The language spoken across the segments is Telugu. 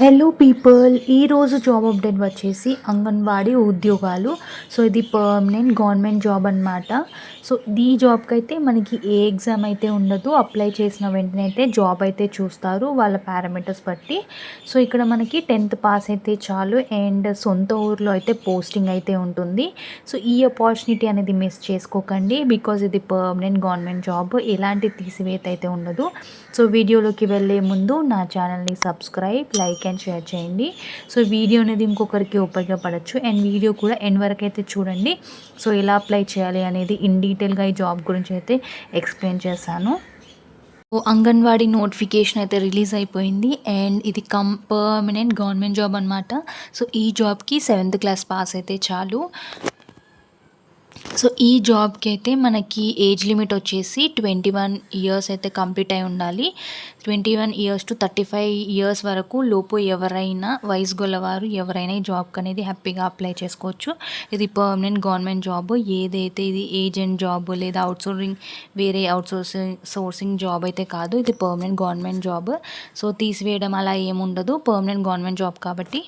హలో పీపుల్ ఈరోజు జాబ్ అప్డేట్ వచ్చేసి అంగన్వాడీ ఉద్యోగాలు. సో ఇది పర్మనెంట్ గవర్నమెంట్ జాబ్ అనమాట. సో ఈ జాబ్కి అయితే మనకి ఏ ఎగ్జామ్ అయితే ఉండదు. అప్లై చేసిన వెంటనే అయితే జాబ్ అయితే చూస్తారు వాళ్ళ పారామీటర్స్ బట్టి. సో ఇక్కడ మనకి 10th పాస్ అయితే చాలు అండ్ సొంత ఊర్లో అయితే పోస్టింగ్ అయితే ఉంటుంది. సో ఈ ఆపర్చునిటీ అనేది మిస్ చేసుకోకండి, బికాజ్ ఇది పర్మనెంట్ గవర్నమెంట్ జాబ్, ఎలాంటి తీసివేత అయితే ఉండదు. సో వీడియోలోకి వెళ్ళే ముందు నా ఛానల్ని సబ్స్క్రైబ్, లైక్ అండ్ షేర్ చేయండి. సో వీడియో అనేది ఇంకొకరికి ఉపయోగపడచ్చు అండ్ వీడియో కూడా ఎండ్ వరకు అయితే చూడండి. సో ఎలా అప్లై చేయాలి అనేది ఇన్ డీటెయిల్గా ఈ జాబ్ గురించి అయితే ఎక్స్ప్లెయిన్ చేశాను. సో అంగన్వాడీ నోటిఫికేషన్ అయితే రిలీజ్ అయిపోయింది అండ్ ఇది పర్మనెంట్ గవర్నమెంట్ జాబ్ అనమాట. సో ఈ జాబ్కి 7th క్లాస్ పాస్ అయితే చాలు. సో ఈ జాబ్కి అయితే మనకి ఏజ్ లిమిట్ వచ్చేసి 21 ఇయర్స్ అయితే కంప్లీట్ అయి ఉండాలి. 21 ఇయర్స్ టు 35 ఇయర్స్ వరకు లోపు ఎవరైనా వయసు గలవారు ఎవరైనా ఈ జాబ్కి అనేది హ్యాపీగా అప్లై చేసుకోవచ్చు. ఇది పర్మనెంట్ గవర్నమెంట్ జాబ్. ఏదైతే ఇది ఏజెంట్ జాబ్ లేదా వేరే సోర్సింగ్ జాబ్ అయితే కాదు. ఇది పర్మనెంట్ గవర్నమెంట్ జాబ్. సో తీసివేయడం అలా ఏముండదు, పర్మనెంట్ గవర్నమెంట్ జాబ్ కాబట్టి.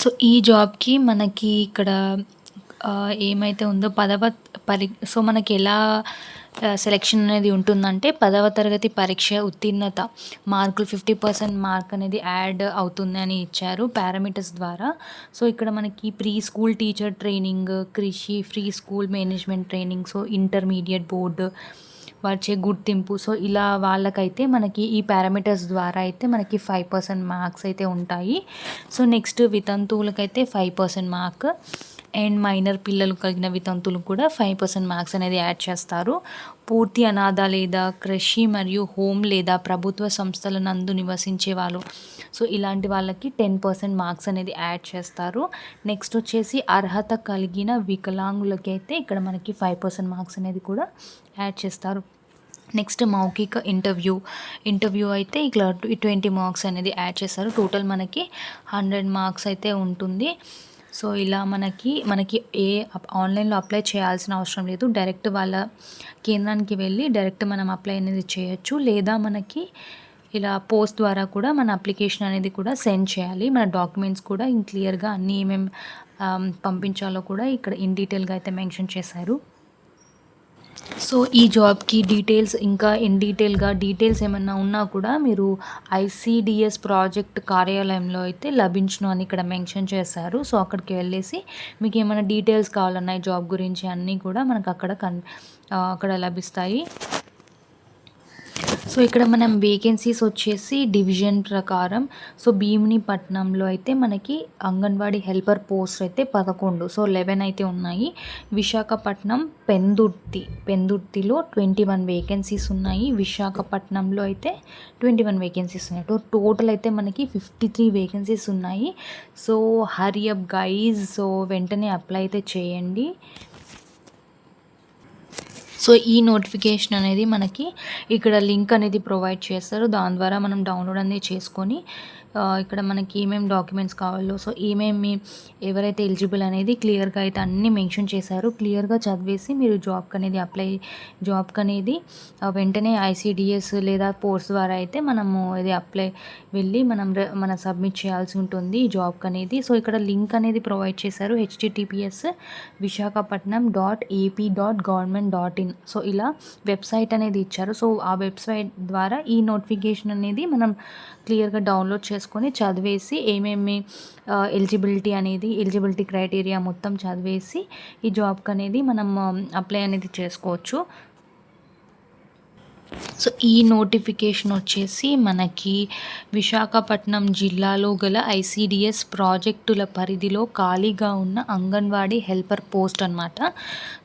సో ఈ జాబ్కి మనకి ఇక్కడ ఏమైతే ఉందో సో మనకి ఎలా సెలెక్షన్ అనేది ఉంటుందంటే 10వ తరగతి పరీక్ష ఉత్తీర్ణత మార్కులు 50% మార్క్ అనేది యాడ్ అవుతుంది అని ఇచ్చారు పారామీటర్స్ ద్వారా. సో ఇక్కడ మనకి ప్రీ స్కూల్ టీచర్ ట్రైనింగ్, కృషి free school management training, so intermediate board వచ్చే గుర్తింపు, సో ఇలా వాళ్ళకైతే మనకి ఈ పారామీటర్స్ ద్వారా అయితే మనకి 5% మార్క్స్ అయితే ఉంటాయి. సో నెక్స్ట్ వితంతువులకైతే 5% మార్క్ అండ్ మైనర్ పిల్లలు కలిగిన వితంతువులకు కూడా 5% మార్క్స్ అనేది యాడ్ చేస్తారు. పూర్తి అనాథ లేదా కృషి మరియు హోమ్ లేదా ప్రభుత్వ సంస్థల నందు నివసించే వాళ్ళు, సో ఇలాంటి వాళ్ళకి 10% మార్క్స్ అనేది యాడ్ చేస్తారు. నెక్స్ట్ వచ్చేసి అర్హత కలిగిన వికలాంగులకి అయితే ఇక్కడ మనకి 5% మార్క్స్ అనేది కూడా యాడ్ చేస్తారు. నెక్స్ట్ మౌఖిక ఇంటర్వ్యూ అయితే ఇక్కడ 20 మార్క్స్ అనేది యాడ్ చేస్తారు. టోటల్ మనకి 100 మార్క్స్ అయితే ఉంటుంది. సో ఇలా మనకి ఆన్లైన్లో అప్లై చేయాల్సిన అవసరం లేదు. డైరెక్ట్ వాళ్ళ కేంద్రానికి వెళ్ళి డైరెక్ట్ మనం అప్లై అనేది చేయొచ్చు, లేదా మనకి ఇలా పోస్ట్ ద్వారా కూడా మన అప్లికేషన్ అనేది కూడా సెండ్ చేయాలి. మన డాక్యుమెంట్స్ కూడా క్లియర్గా అన్నీ ఏమేమి పంపించాలో కూడా ఇక్కడ ఇన్ డీటెయిల్గా అయితే మెన్షన్ చేశారు. సో ఈ జాబ్కి ఇంకా డీటెయిల్స్ ఏమన్నా ఉన్నా కూడా మీరు ఐసిడిఎస్ ప్రాజెక్ట్ కార్యాలయంలో అయితే లభించును అని ఇక్కడ మెన్షన్ చేశారు. సో అక్కడికి వెళ్ళేసి మీకు ఏమైనా డీటెయిల్స్ కావాలన్నా ఈ జాబ్ గురించి అన్నీ కూడా మనకు అక్కడ లభిస్తాయి. సో ఇక్కడ మనం వేకెన్సీస్ వచ్చేసి డివిజన్ ప్రకారం, సో భీమునిపట్నంలో అయితే మనకి అంగన్వాడీ హెల్పర్ పోస్ట్ అయితే 11, సో 11 అయితే ఉన్నాయి. విశాఖపట్నం పెందుర్తిలో 21 వేకెన్సీస్ ఉన్నాయి. విశాఖపట్నంలో అయితే 21 వేకెన్సీస్ ఉన్నాయి. టోటల్ అయితే మనకి 53 వేకెన్సీస్ ఉన్నాయి. So hurry up guys, so వెంటనే అప్లై అయితే చేయండి. సో ఈ నోటిఫికేషన్ అనేది మనకి ఇక్కడ లింక్ అనేది ప్రొవైడ్ చేస్తారు. దాని ద్వారా మనం డౌన్లోడ్ అనేది చేసుకొని ఇక్కడ మనకి ఏమేమి డాక్యుమెంట్స్ కావాలో, సో ఎవరైతే ఎలిజిబుల్ అనేది క్లియర్గా అయితే అన్నీ మెన్షన్ చేశారు. క్లియర్గా చదివేసి మీరు జాబ్కి అనేది వెంటనే ఐసిడిఎస్ లేదా పోస్ట్ ద్వారా అయితే మనము ఇది వెళ్ళి మనం సబ్మిట్ చేయాల్సి ఉంటుంది ఈ జాబ్కి అనేది. సో ఇక్కడ లింక్ అనేది ప్రొవైడ్ చేశారు, https visakhapatnam.ap.government.in. సో ఇలా వెబ్సైట్ అనేది ఇచ్చారు. సో ఆ వెబ్సైట్ ద్వారా ఈ నోటిఫికేషన్ అనేది మనం క్లియర్గా డౌన్లోడ్ చేసుకొని చదివేసి ఏమేమి ఎలిజిబిలిటీ క్రైటీరియా మొత్తం చదివేసి ఈ జాబ్కి అనేది మనం అప్లై అనేది చేసుకోవచ్చు. సో ఈ నోటిఫికేషన్ వచ్చేసి మనకి విశాఖపట్నం జిల్లాలో గల ఐసిడిఎస్ ప్రాజెక్టుల పరిధిలో ఖాళీగా ఉన్న అంగన్వాడీ హెల్పర్ పోస్ట్ అనమాట.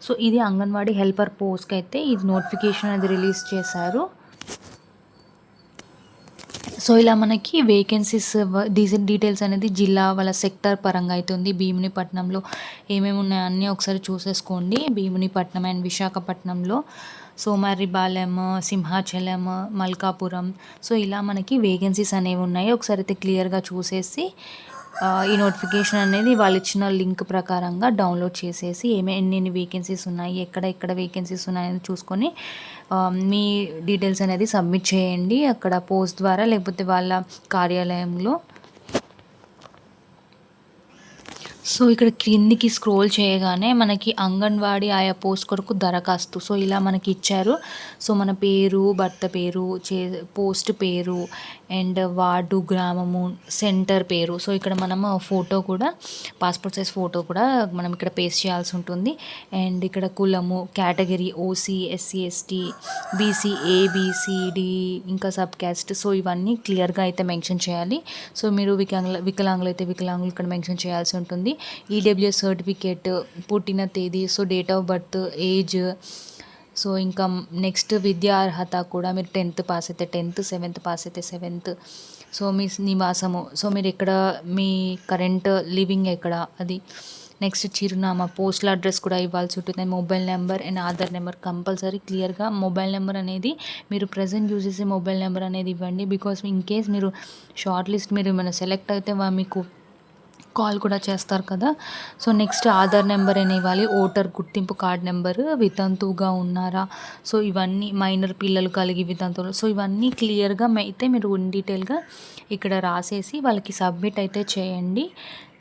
సో ఇది అంగన్వాడీ హెల్పర్ పోస్ట్కి అయితే ఇది నోటిఫికేషన్ అనేది రిలీజ్ చేశారు. సో ఇలా మనకి వేకెన్సీస్ డీటెయిల్స్ అనేది జిల్లా వాళ్ళ సెక్టర్ పరంగా అవుతుంది. భీమునిపట్నంలో ఏమేమి ఉన్నాయో అన్నీ ఒకసారి చూసేసుకోండి. భీమునిపట్నం అండ్ విశాఖపట్నంలో సోమరిపాలెం, సింహాచలం, మల్కాపురం, సో ఇలా మనకి వేకెన్సీస్ అనేవి ఉన్నాయి. ఒకసారి అయితే క్లియర్గా చూసేసి ఈ నోటిఫికేషన్ అనేది వాళ్ళు ఇచ్చిన లింక్ ప్రకారంగా డౌన్లోడ్ చేసేసి ఎన్ని వేకెన్సీస్ ఉన్నాయి, ఎక్కడ వేకెన్సీస్ ఉన్నాయని చూసుకొని మీ డీటెయిల్స్ అనేది సబ్మిట్ చేయండి అక్కడ పోస్ట్ ద్వారా, లేకపోతే వాళ్ళ కార్యాలయంలో. సో ఇక్కడ క్రిందికి స్క్రోల్ చేయగానే మనకి అంగన్వాడీ ఆయా పోస్ట్ కొరకు దరఖాస్తు, సో ఇలా మనకి ఇచ్చారు. సో మన పేరు, భర్త పేరు, పోస్ట్ పేరు అండ్ వార్డు, గ్రామము, సెంటర్ పేరు. సో ఇక్కడ మనము ఫోటో కూడా, పాస్పోర్ట్ సైజ్ ఫోటో కూడా మనం ఇక్కడ పేస్ట్ చేయాల్సి ఉంటుంది. అండ్ ఇక్కడ కులము, category OC, SC, ST, BC, A B C D, ఇంకా సబ్ క్యాస్ట్. సో ఇవన్నీ క్లియర్గా అయితే మెన్షన్ చేయాలి. సో మీరు వికలాంగులు అయితే వికలాంగులు ఇక్కడ మెన్షన్ చేయాల్సి ఉంటుంది. ఈడబ్ల్యూఎస్ సర్టిఫికేట్, పుట్టిన తేదీ, so date of birth, age. So ఇంకా నెక్స్ట్ విద్యా అర్హత కూడా మీరు 10th పాస్ అయితే 10th, 7th పాస్ అయితే 7th. సో మీ నివాసము, సో మీరు ఎక్కడ, మీ కరెంట్ లివింగ్ ఎక్కడ, అది. నెక్స్ట్ చిరునామా, పోస్టల్ అడ్రస్ కూడా ఇవ్వాల్సి ఉంటుంది. Mobile number and Aadhaar number compulsory క్లియర్గా మొబైల్ నెంబర్ అనేది మీరు ప్రజెంట్ యూజ్ చేసే మొబైల్ నెంబర్ అనేది ఇవ్వండి. బికాస్ ఇన్ కేస్ మీరు షార్ట్ లిస్ట్ మీరు ఏమైనా సెలెక్ట్ అయితే మీకు కాల్ కూడా చేస్తారు కదా. సో నెక్స్ట్ ఆధార్ నెంబర్ అని ఇవ్వాలి. ఓటర్ గుర్తింపు కార్డ్ నెంబరు, వితంతువుగా ఉన్నారా, సో ఇవన్నీ, మైనర్ పిల్లలు కలిగి వితంతువులు, సో ఇవన్నీ క్లియర్గా అయితే మీరు డీటెయిల్గా ఇక్కడ రాసేసి వాళ్ళకి సబ్మిట్ అయితే చేయండి.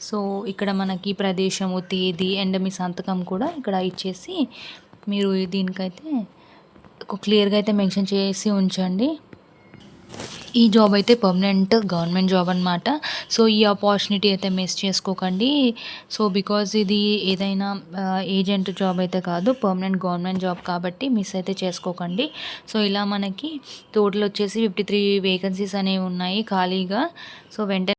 సో ఇక్కడ మనకి ప్రదేశము, తేదీ అండ్ మీ సంతకం కూడా ఇక్కడ ఇచ్చేసి మీరు దీనికైతే క్లియర్గా అయితే మెన్షన్ చేసి ఉంచండి. ఈ జాబ్ అయితే పర్మనెంట్ గవర్నమెంట్ జాబ్ అనమాట. సో ఈ ఆపర్చునిటీ అయితే మిస్ చేసుకోకండి. సో బికాజ్ ఇది ఏదైనా ఏజెంట్ జాబ్ అయితే కాదు, పర్మనెంట్ గవర్నమెంట్ జాబ్ కాబట్టి మిస్ అయితే చేసుకోకండి. సో ఇలా మనకి టోటల్ వచ్చేసి 53 వేకెన్సీస్ అనేవి ఉన్నాయి ఖాళీగా. సో వెంటనే